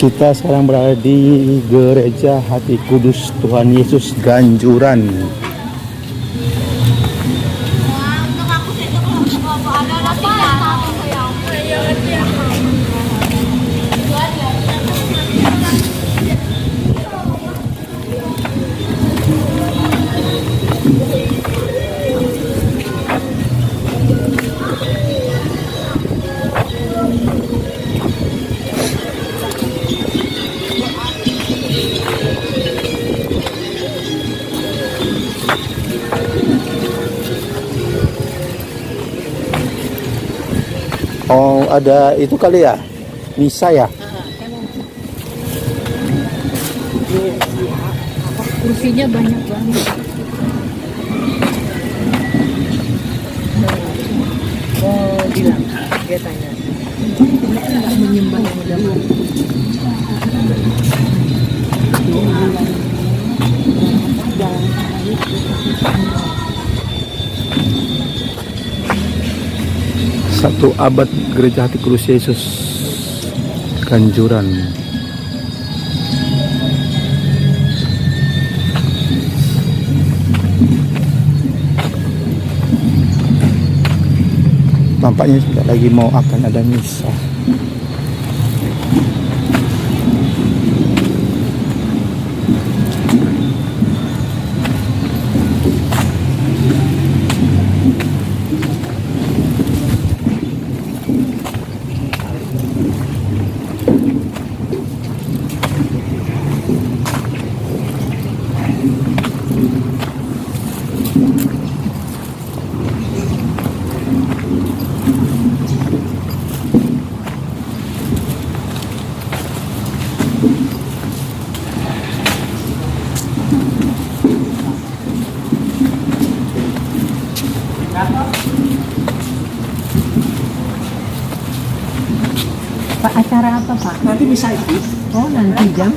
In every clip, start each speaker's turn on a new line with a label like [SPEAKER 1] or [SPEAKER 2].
[SPEAKER 1] Kita sekarang berada di Gereja Hati Kudus Tuhan Yesus Ganjuran. Oh, ada itu kali ya, misa ya?
[SPEAKER 2] Kursinya banyak banget. Oh, bilang dia tanya. Nggak menyembah yang udah mati.
[SPEAKER 1] Satu abad Gereja Hati Kudus Yesus Ganjuran. Tampaknya sudah lagi mau akan ada misa.
[SPEAKER 2] Pak, acara apa Pak?
[SPEAKER 3] Nanti misa itu.
[SPEAKER 2] Oh, nanti jam?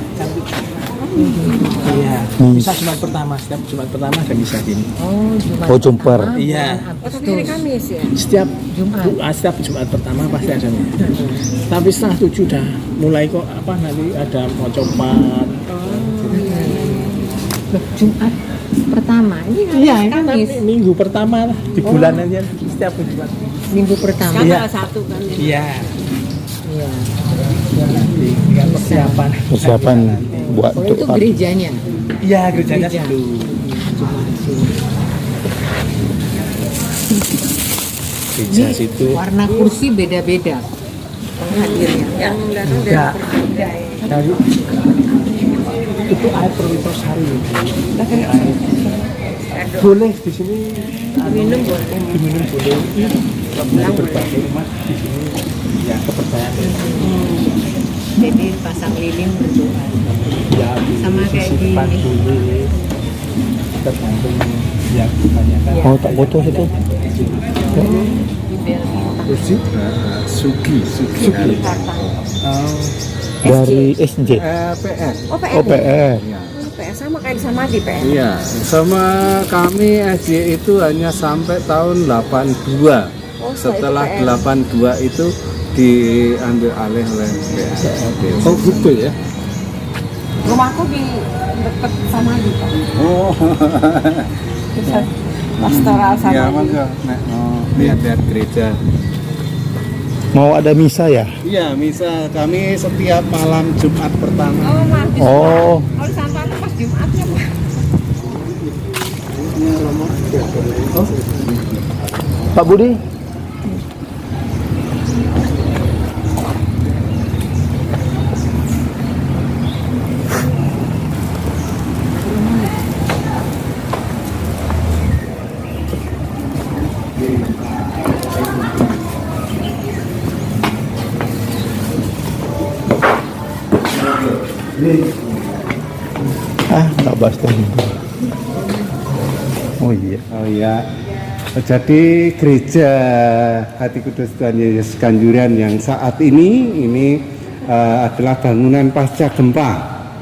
[SPEAKER 3] Iya. Misa Jumat pertama, setiap Jumat pertama ada misa gini.
[SPEAKER 2] Oh, Jumat.
[SPEAKER 1] Oh, jumper.
[SPEAKER 2] pertama,
[SPEAKER 3] Iya.
[SPEAKER 2] bulan Agustus.
[SPEAKER 4] Kamis ya?
[SPEAKER 3] Setiap
[SPEAKER 2] Jumat.
[SPEAKER 3] setiap Jumat pertama pasti ada misa. Tapi setengah 7 dah mulai kok nanti ada mau copat.
[SPEAKER 2] Jumat pertama. Ini
[SPEAKER 3] Iya,
[SPEAKER 2] Kamis.
[SPEAKER 3] kan nanti minggu pertama lah di bulan aja setiap Jumat.
[SPEAKER 2] Minggu pertama.
[SPEAKER 4] Kan
[SPEAKER 3] Iya.
[SPEAKER 4] tanggal 1 kan ya?
[SPEAKER 3] Iya.
[SPEAKER 2] Iya.
[SPEAKER 3] Tinggal persiapan.
[SPEAKER 1] Persiapan buat
[SPEAKER 2] Oh,
[SPEAKER 1] untuk
[SPEAKER 2] itu gerejanya.
[SPEAKER 3] Iya, gerejanya
[SPEAKER 2] Gereja.
[SPEAKER 3] dulu. Gereja situ.
[SPEAKER 2] Warna kursi beda-beda. Penghadirnya.
[SPEAKER 4] Yang datang dari
[SPEAKER 3] Enggak.
[SPEAKER 4] Perda ya?
[SPEAKER 3] Dari itu air Perwitrosari. Boleh di sini
[SPEAKER 4] Minum boleh.
[SPEAKER 3] diminum boleh. Dari berbagai umat di sini ya kepercayaan.
[SPEAKER 2] Jadi pasang lilin berdoa.
[SPEAKER 3] Ya,
[SPEAKER 2] Sama kayak di
[SPEAKER 3] depan
[SPEAKER 2] ini.
[SPEAKER 3] boleh. Tergantung yang kebanyakan.
[SPEAKER 1] Oh, tak foto situ.
[SPEAKER 2] Di bel
[SPEAKER 3] Kursi
[SPEAKER 5] Sugi
[SPEAKER 1] Dari SJ.
[SPEAKER 5] PS.
[SPEAKER 4] Oh, PS.
[SPEAKER 1] OPR.
[SPEAKER 4] PS sama kayak sama di PS.
[SPEAKER 5] Iya, sama kami SJ itu hanya sampai tahun 82.
[SPEAKER 4] Oh,
[SPEAKER 5] Setelah
[SPEAKER 4] itu PS.
[SPEAKER 5] 82 itu diambil alih oleh PS.
[SPEAKER 3] Oh gitu ya.
[SPEAKER 4] Rumahku di deket sama di Pak.
[SPEAKER 5] Oh,
[SPEAKER 4] Pusat pastoral sama
[SPEAKER 5] ya
[SPEAKER 4] di.
[SPEAKER 5] mangga. Nek mau lihat-lihat gereja.
[SPEAKER 1] Mau ada misa ya?
[SPEAKER 5] Iya, misa kami setiap malam Jumat pertama.
[SPEAKER 4] Oh, mati.
[SPEAKER 1] Oh,
[SPEAKER 4] Kalau sampah itu pas Jumatnya Pak.
[SPEAKER 1] Pak Budi. Nggak bahas tadi. Oh iya.
[SPEAKER 5] Oh iya. Jadi gereja Hati Kudus Tuhan Yesus Ganjuran yang saat ini adalah bangunan pasca gempa.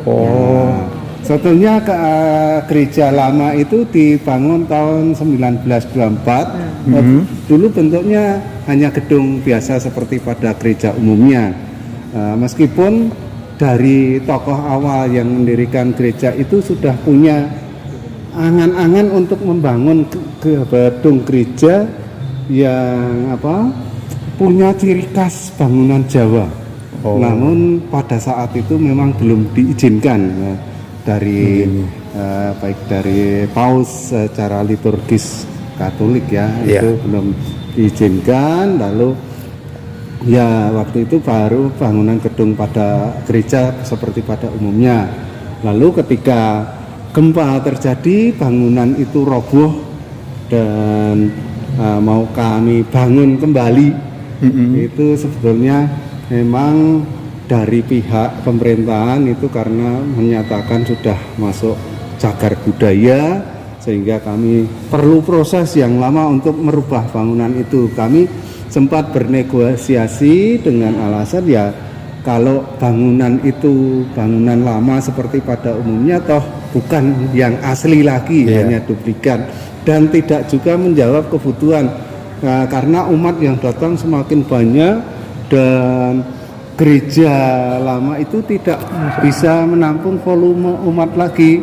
[SPEAKER 1] Oh,
[SPEAKER 5] Sebetulnya gereja lama itu dibangun tahun 1924. Dulu bentuknya hanya gedung biasa seperti pada gereja umumnya. Meskipun dari tokoh awal yang mendirikan gereja itu sudah punya angan-angan untuk membangun ke gedung gereja yang punya ciri khas bangunan Jawa. Namun pada saat itu memang belum diizinkan dari baik dari Paus secara liturgis Katolik itu belum diizinkan. Lalu ya waktu itu baru bangunan gedung pada gereja seperti pada umumnya. Lalu ketika gempa terjadi, bangunan itu roboh dan mau kami bangun kembali. Itu sebetulnya memang dari pihak pemerintahan itu karena menyatakan sudah masuk cagar budaya, sehingga kami perlu proses yang lama untuk merubah bangunan itu. Kami sempat bernegosiasi dengan alasan ya kalau bangunan itu bangunan lama seperti pada umumnya toh bukan yang asli lagi, hanya duplikat dan tidak juga menjawab kebutuhan. Nah, karena umat yang datang semakin banyak dan gereja lama itu tidak bisa menampung volume umat lagi,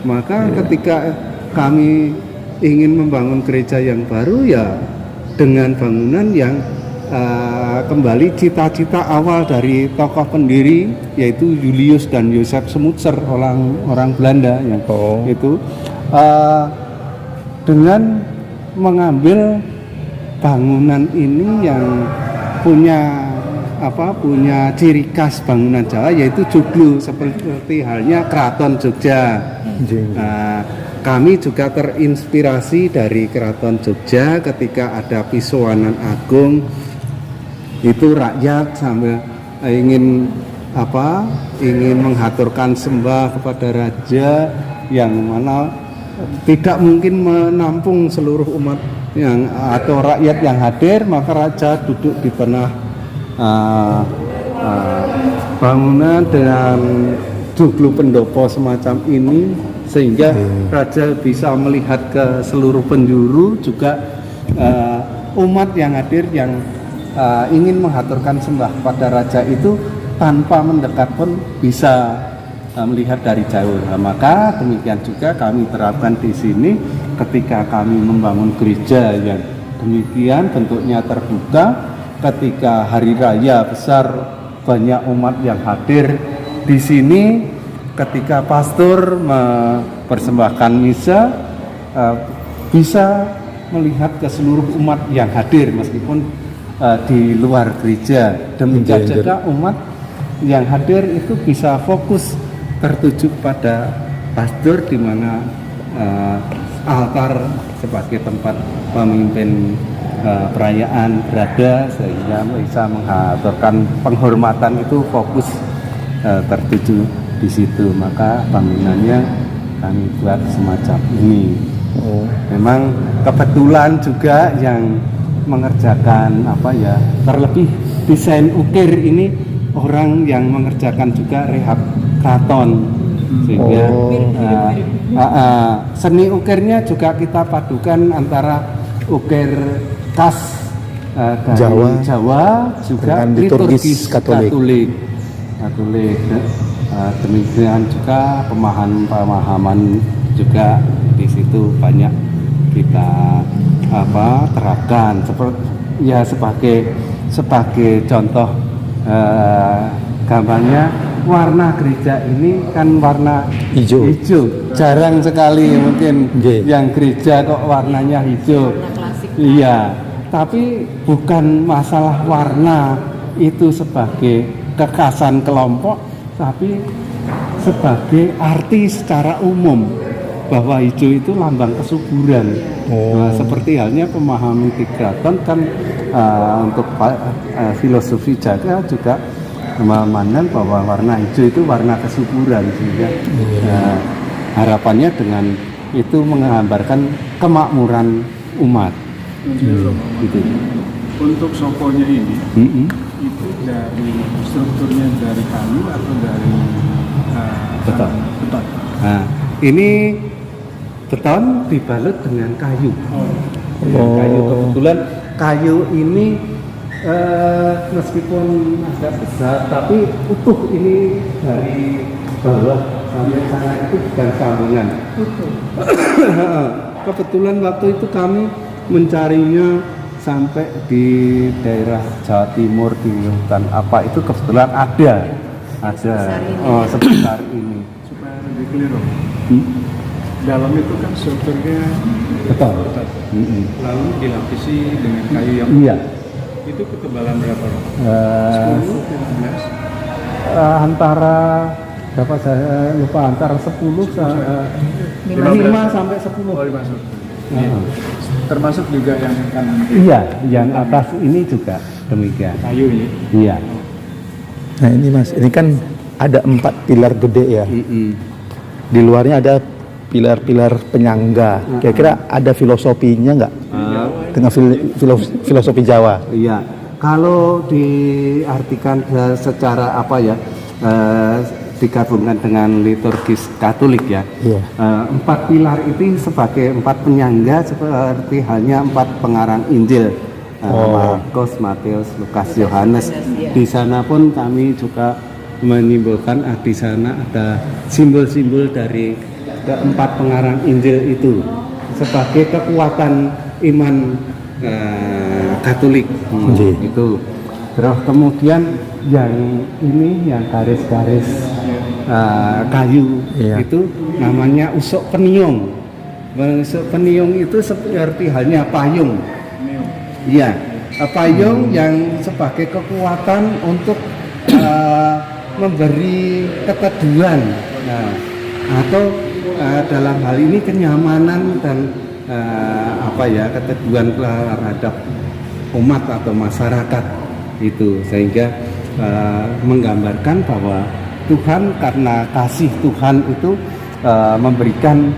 [SPEAKER 5] maka ketika kami ingin membangun gereja yang baru ya dengan bangunan yang kembali cita-cita awal dari tokoh pendiri yaitu Julius dan Joseph Smutser, orang Belanda yang itu dengan mengambil bangunan ini yang punya ciri khas bangunan Jawa yaitu joglo seperti halnya Keraton Jogja. Kami juga terinspirasi dari Keraton Jogja ketika ada Pisowanan Agung, itu rakyat sambil ingin menghaturkan sembah kepada raja yang mana tidak mungkin menampung seluruh umat atau rakyat yang hadir, maka raja duduk di tengah bangunan dengan joglo pendopo semacam ini sehingga raja bisa melihat ke seluruh penjuru, juga umat yang hadir yang ingin menghaturkan sembah pada raja itu tanpa mendekat pun bisa melihat dari jauh. Nah, maka demikian juga kami terapkan di sini ketika kami membangun gereja yang demikian bentuknya terbuka. Ketika hari raya besar banyak umat yang hadir di sini, ketika pastor mempersembahkan misa bisa melihat ke seluruh umat yang hadir meskipun di luar gereja. Demikian juga umat yang hadir itu bisa fokus tertuju pada pastor di mana altar sebagai tempat pemimpin perayaan berada, sehingga bisa mengaturkan penghormatan itu fokus tertuju di situ. Maka bangunannya kami buat semacam ini. Memang kebetulan juga yang mengerjakan terlebih desain ukir ini orang yang mengerjakan juga rehab keraton, sehingga seni ukirnya juga kita padukan antara ukir khas dari Jawa juga liturgis Katolik. Demikian juga pemahaman juga di situ banyak kita terapkan sebagai contoh gambarnya. Warna gereja ini kan warna hijau. Jarang sekali mungkin yang gereja kok warnanya hijau. Iya, tapi bukan masalah warna itu sebagai kekhasan kelompok, tapi sebagai arti secara umum bahwa hijau itu lambang kesuburan. Nah, seperti halnya pemahaman di keraton kan untuk filosofi jaga juga memandang bahwa warna hijau itu warna kesuburan, sehingga harapannya dengan itu menggambarkan kemakmuran umat. Gitu.
[SPEAKER 3] Untuk sokonya ini itu dari strukturnya dari kayu atau dari
[SPEAKER 5] beton. Nah, ini beton dibalut dengan kayu. Kayu kebetulan kayu ini Meskipun agak besar, tapi utuh ini dari bawah sampai sana itu bukan sambungan. Kebetulan waktu itu kami mencarinya sampai di daerah Jawa Timur di hutan apa itu kebetulan ada sebesar ini.
[SPEAKER 3] Supaya lebih clear, dalam itu kan strukturnya
[SPEAKER 5] Betul.
[SPEAKER 3] lalu dilapisi dengan kayu yang
[SPEAKER 5] Iya.
[SPEAKER 3] itu ketebalan berapa?
[SPEAKER 5] Eh,
[SPEAKER 3] 10, 15?
[SPEAKER 5] antara berapa saya lupa antara 10 5 sampai 10.
[SPEAKER 3] Oh, dimasuk. Termasuk juga yang kanan
[SPEAKER 5] Iya, yang atas ini juga demikian.
[SPEAKER 3] kayu ini.
[SPEAKER 5] Iya.
[SPEAKER 1] Nah ini Mas, ini kan ada 4 pilar gede ya. Di luarnya ada pilar-pilar penyangga. Kira-kira ada filosofinya nggak? Dengan filosofi Jawa.
[SPEAKER 5] Iya. Kalau diartikan secara apa ya? Digabungkan dengan liturgis Katolik ya.
[SPEAKER 1] Iya.
[SPEAKER 5] 4 pilar itu sebagai 4 penyangga seperti halnya 4 pengarang Injil. Markus, Matius, Lukas, Yohanes. Di sana pun kami juga menyimpulkan di sana ada simbol-simbol dari keempat pengarang Injil itu sebagai kekuatan iman Katolik. Itu. Terus kemudian yang ini yang garis-garis kayu itu namanya usuk peniung. Usuk peniung itu seperti halnya payung. Iya, payung yang sebagai kekuatan untuk memberi keteduhan, atau dalam hal ini kenyamanan dan keteduhan terhadap umat atau masyarakat itu, sehingga menggambarkan bahwa Tuhan karena kasih Tuhan itu memberikan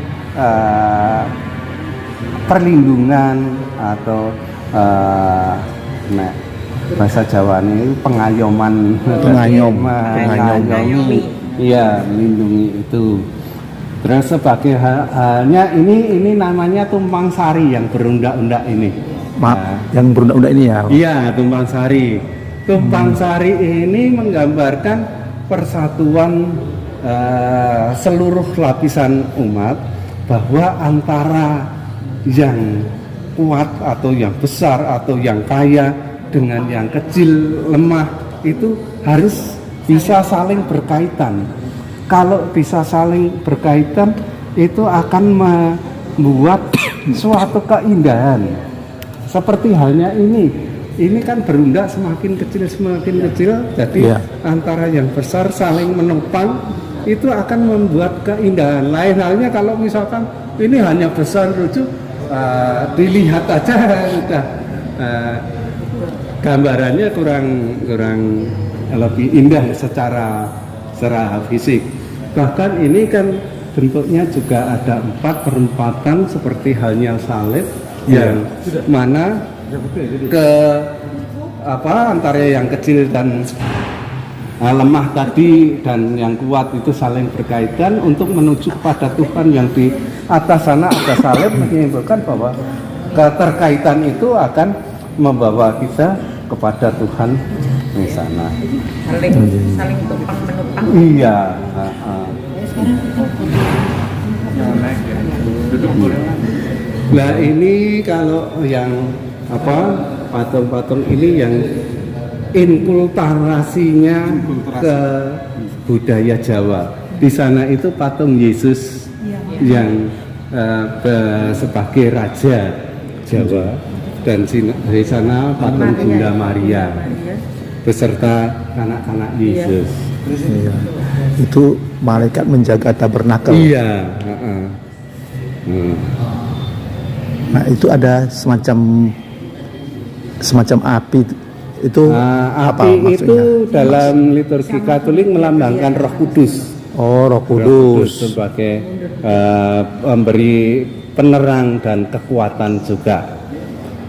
[SPEAKER 5] perlindungan atau bahasa Jawa ini pengayoman, mengayomi, iya, melindungi itu. Terus sebagai halnya ini namanya tumpang sari yang berundak-undak ini.
[SPEAKER 1] Yang berundak-undak ini ya.
[SPEAKER 5] Iya, tumpang sari. Tumpang sari ini menggambarkan persatuan seluruh lapisan umat, bahwa antara yang kuat atau yang besar atau yang kaya dengan yang kecil lemah itu harus bisa saling berkaitan. Kalau bisa saling berkaitan itu akan membuat suatu keindahan. Seperti halnya ini kan berundak semakin kecil, jadi antara yang besar saling menopang itu akan membuat keindahan. Lain halnya kalau misalkan ini hanya besar rujuk, dilihat aja sudah gambarannya kurang lebih indah secara fisik. Bahkan ini kan bentuknya juga ada 4 perempatan seperti halnya salib yang mana antara yang kecil dan lemah tadi dan yang kuat itu saling berkaitan untuk menuju pada Tuhan. Yang di atas sana ada salib, menyimpulkan bahwa keterkaitan itu akan membawa kita kepada Tuhan di sana.
[SPEAKER 2] Saling tumpang menupang.
[SPEAKER 5] Iya. Nah ini kalau yang patung-patung ini yang inkulturasinya ke budaya Jawa. Di sana itu patung Yesus yang sebagai raja Jawa, dan di sana patung Bunda Maria beserta anak-anak Yesus.
[SPEAKER 1] Iya. Itu malaikat menjaga tabernakel.
[SPEAKER 5] Iya.
[SPEAKER 1] Nah itu ada semacam api itu apa
[SPEAKER 5] api
[SPEAKER 1] maksudnya?
[SPEAKER 5] itu dalam liturgi Katolik melambangkan Roh Kudus.
[SPEAKER 1] Oh, Roh
[SPEAKER 5] Roh
[SPEAKER 1] Kudus.
[SPEAKER 5] Kudus sebagai pemberi penerang dan kekuatan juga.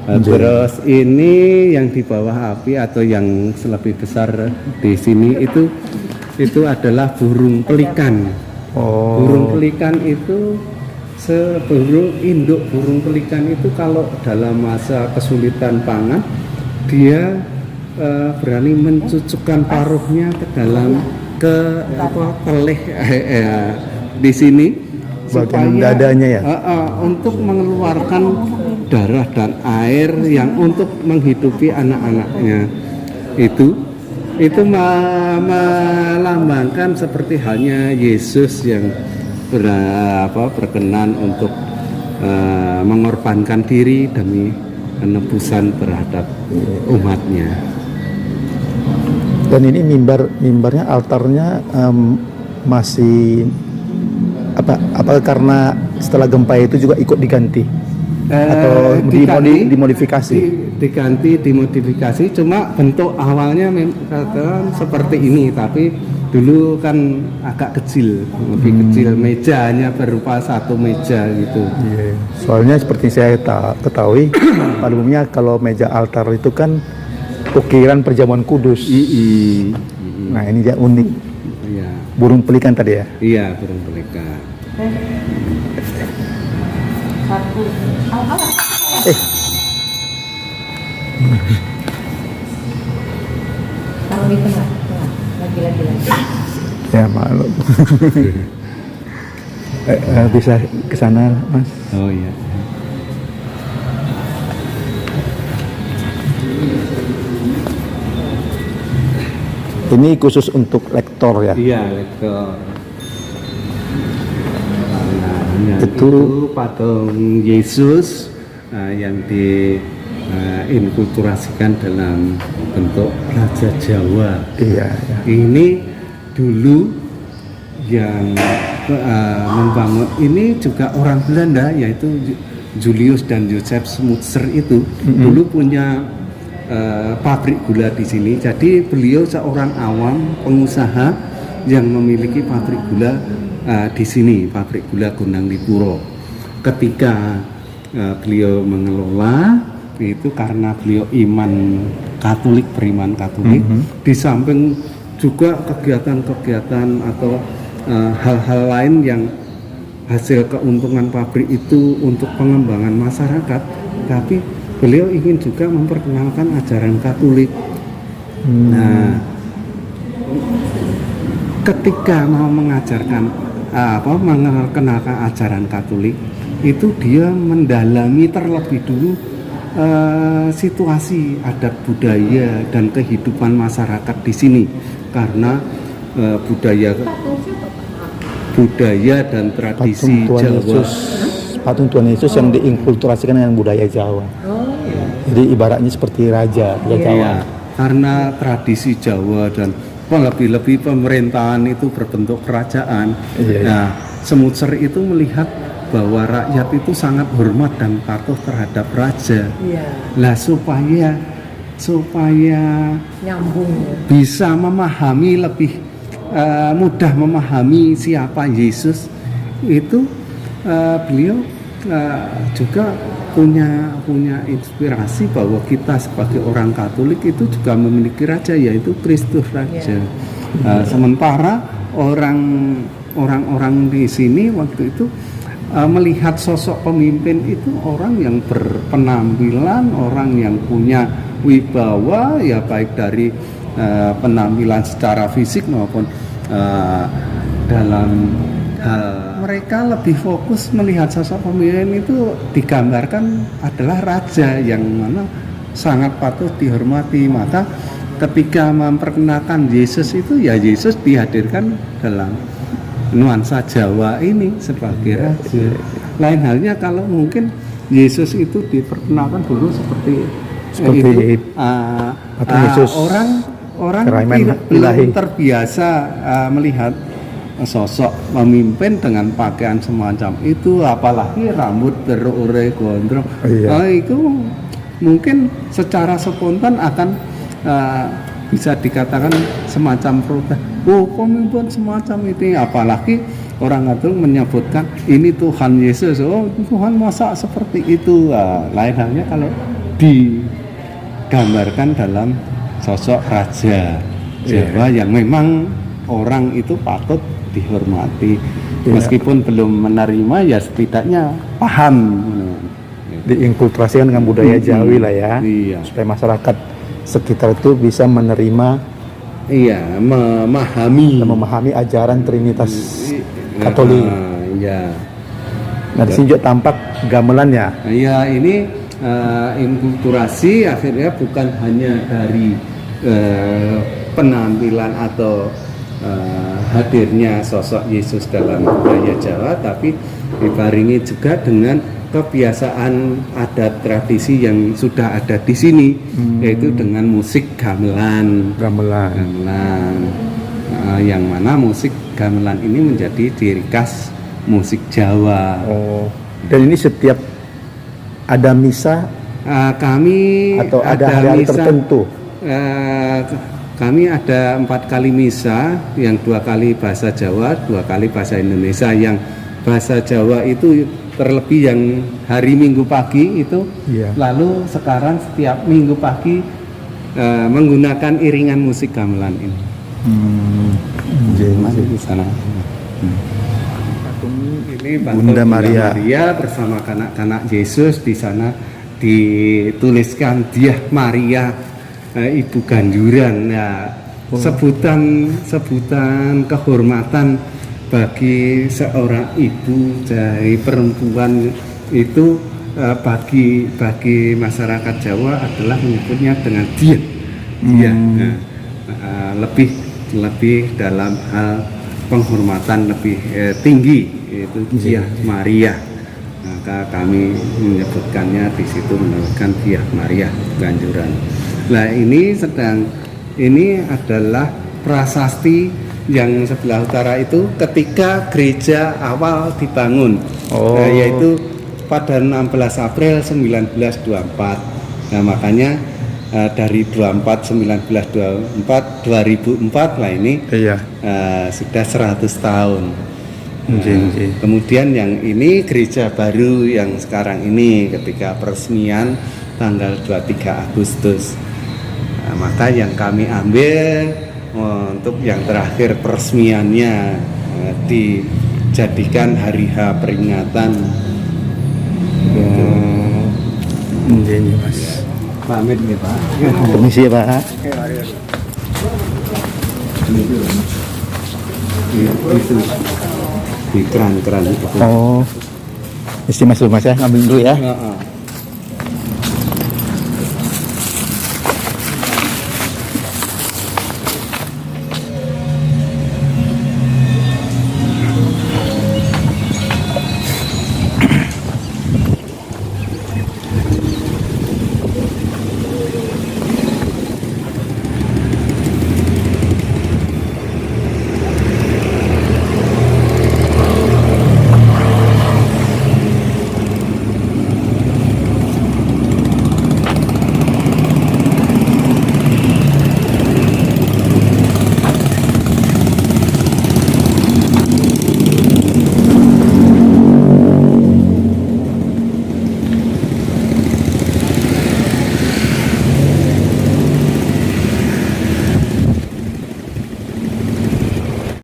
[SPEAKER 5] Terus ini yang di bawah api atau yang lebih besar di sini itu adalah burung pelikan.
[SPEAKER 1] Oh.
[SPEAKER 5] Burung pelikan itu induk burung pelikan itu kalau dalam masa kesulitan pangan dia berani mencucukkan paruhnya ke dalam pelih di sini
[SPEAKER 1] Bagian dadanya ya?
[SPEAKER 5] untuk mengeluarkan darah dan air yang untuk menghidupi anak-anaknya itu melambangkan seperti halnya Yesus yang berkenan untuk mengorbankan diri demi penebusan terhadap umatnya.
[SPEAKER 1] Dan ini mimbarnya, altarnya masih apa karena setelah gempa itu juga ikut diganti atau dimodifikasi?
[SPEAKER 5] Dimodifikasi, cuma bentuk awalnya memang seperti ini, tapi dulu kan agak kecil, lebih kecil, mejanya berupa satu meja gitu.
[SPEAKER 1] Yeah. Soalnya seperti saya ketahui pada umumnya kalau meja altar itu kan ukiran perjamuan kudus. Nah ini dia unik.
[SPEAKER 5] Iya.
[SPEAKER 1] Burung pelikan tadi ya?
[SPEAKER 5] Iya, burung pelikan.
[SPEAKER 2] Taruh di tengah, lagi.
[SPEAKER 1] Ya malu. Bisa ke sana, Mas.
[SPEAKER 5] Oh iya.
[SPEAKER 1] Ini khusus untuk lektor ya?
[SPEAKER 5] Iya, lektor. Nah,
[SPEAKER 1] Itu
[SPEAKER 5] patung Yesus yang diinkulturasikan dalam bentuk Raja Jawa.
[SPEAKER 1] iya.
[SPEAKER 5] Ini dulu yang membangun ini juga orang Belanda, yaitu Julius dan Joseph Smuts itu dulu punya pabrik gula di sini. Jadi beliau seorang awam pengusaha yang memiliki pabrik gula di sini, pabrik gula Gondang Dipuro. Ketika beliau mengelola itu karena beliau beriman Katolik, di samping juga kegiatan-kegiatan atau hal-hal lain yang hasil keuntungan pabrik itu untuk pengembangan masyarakat, tapi beliau ingin juga memperkenalkan ajaran Katolik. Nah, ketika mau mengajarkan mengenalkan ajaran Katolik, itu dia mendalami terlebih dulu situasi adat budaya dan kehidupan masyarakat di sini, karena budaya dan tradisi Jawa.
[SPEAKER 1] Patung Tuhan Yesus yang diinkulturasikan dengan budaya Jawa. Jadi ibaratnya seperti raja Jawa.
[SPEAKER 5] Iya, karena tradisi Jawa dan lebih-lebih pemerintahan itu berbentuk kerajaan. Nah, Semutser itu melihat bahwa rakyat itu sangat hormat dan patuh terhadap raja. Nah, supaya
[SPEAKER 2] Nyambung.
[SPEAKER 5] bisa memahami lebih mudah memahami siapa Yesus itu, beliau juga punya inspirasi bahwa kita sebagai orang Katolik itu juga memiliki raja, yaitu Kristus Raja. Sementara orang-orang di sini waktu itu melihat sosok pemimpin itu orang yang berpenampilan, orang yang punya wibawa, ya baik dari penampilan secara fisik maupun dalam hal mereka lebih fokus melihat sosok pemimpin itu digambarkan adalah raja yang mana sangat patut dihormati. Maka ketika memperkenalkan Yesus itu, ya Yesus dihadirkan dalam nuansa Jawa ini sebagai raja. Lain halnya kalau mungkin Yesus itu diperkenalkan dulu seperti
[SPEAKER 1] Yesus,
[SPEAKER 5] orang belum terbiasa melihat sosok pemimpin dengan pakaian semacam itu, apalagi rambut berurai gondrong. Itu mungkin secara spontan akan bisa dikatakan semacam protes. Oh, pemimpin semacam ini, apalagi orang Katolik menyebutkan ini Tuhan Yesus. Oh, Tuhan masa seperti itu. Lain halnya kalau digambarkan dalam sosok raja Jawa yang memang orang itu patut dihormati, meskipun belum menerima, ya setidaknya paham.
[SPEAKER 1] Diinkulturasikan dengan budaya Jawi lah ya,
[SPEAKER 5] Iya.
[SPEAKER 1] supaya masyarakat sekitar itu bisa menerima
[SPEAKER 5] Iya, memahami.
[SPEAKER 1] dan memahami ajaran Trinitas Katolik.
[SPEAKER 5] Ya.
[SPEAKER 1] Nah, di sini juga tampak gamelannya.
[SPEAKER 5] Ya, ini inkulturasi akhirnya bukan hanya dari penampilan atau hadirnya sosok Yesus dalam budaya Jawa, tapi dibarengi juga dengan kebiasaan adat tradisi yang sudah ada di sini, yaitu dengan musik gamelan. Yang mana musik gamelan ini menjadi ciri khas musik Jawa.
[SPEAKER 1] Oh. Dan ini setiap ada misa
[SPEAKER 5] Kami
[SPEAKER 1] atau ada hari-hari
[SPEAKER 5] misa,
[SPEAKER 1] tertentu.
[SPEAKER 5] Kami ada 4 kali misa, yang 2 kali bahasa Jawa, 2 kali bahasa Indonesia. Yang bahasa Jawa itu terlebih yang hari Minggu pagi itu.
[SPEAKER 1] Iya.
[SPEAKER 5] Lalu sekarang setiap Minggu pagi menggunakan iringan musik gamelan ini. Masih di sana. Ini
[SPEAKER 1] Bunda Maria.
[SPEAKER 5] bersama kanak-kanak Yesus. Di sana dituliskan Diah Maria, Ibu Ganjuran. Ya, sebutan kehormatan bagi seorang ibu dari perempuan itu, bagi masyarakat Jawa adalah menyebutnya dengan Diah. Lebih dalam hal penghormatan lebih tinggi, yaitu Diah Maria. Maka kami menyebutkannya di situ, menyebutkan Diah Maria Ganjuran. Nah, ini adalah prasasti yang sebelah utara itu ketika gereja awal dibangun, yaitu pada 16 April 1924. Nah, makanya dari 2004 lah ini, sudah 100 tahun. Kemudian yang ini gereja baru yang sekarang ini ketika peresmian tanggal 23 Agustus. Nah, maka yang kami ambil untuk yang terakhir peresmiannya dijadikan hari H peringatan.
[SPEAKER 1] Mas.
[SPEAKER 5] Pamit nih Pak.
[SPEAKER 1] Permisi ya Pak.
[SPEAKER 5] Itu di keran itu.
[SPEAKER 1] Oh, mesti masuk Mas ya, ngambil dulu ya.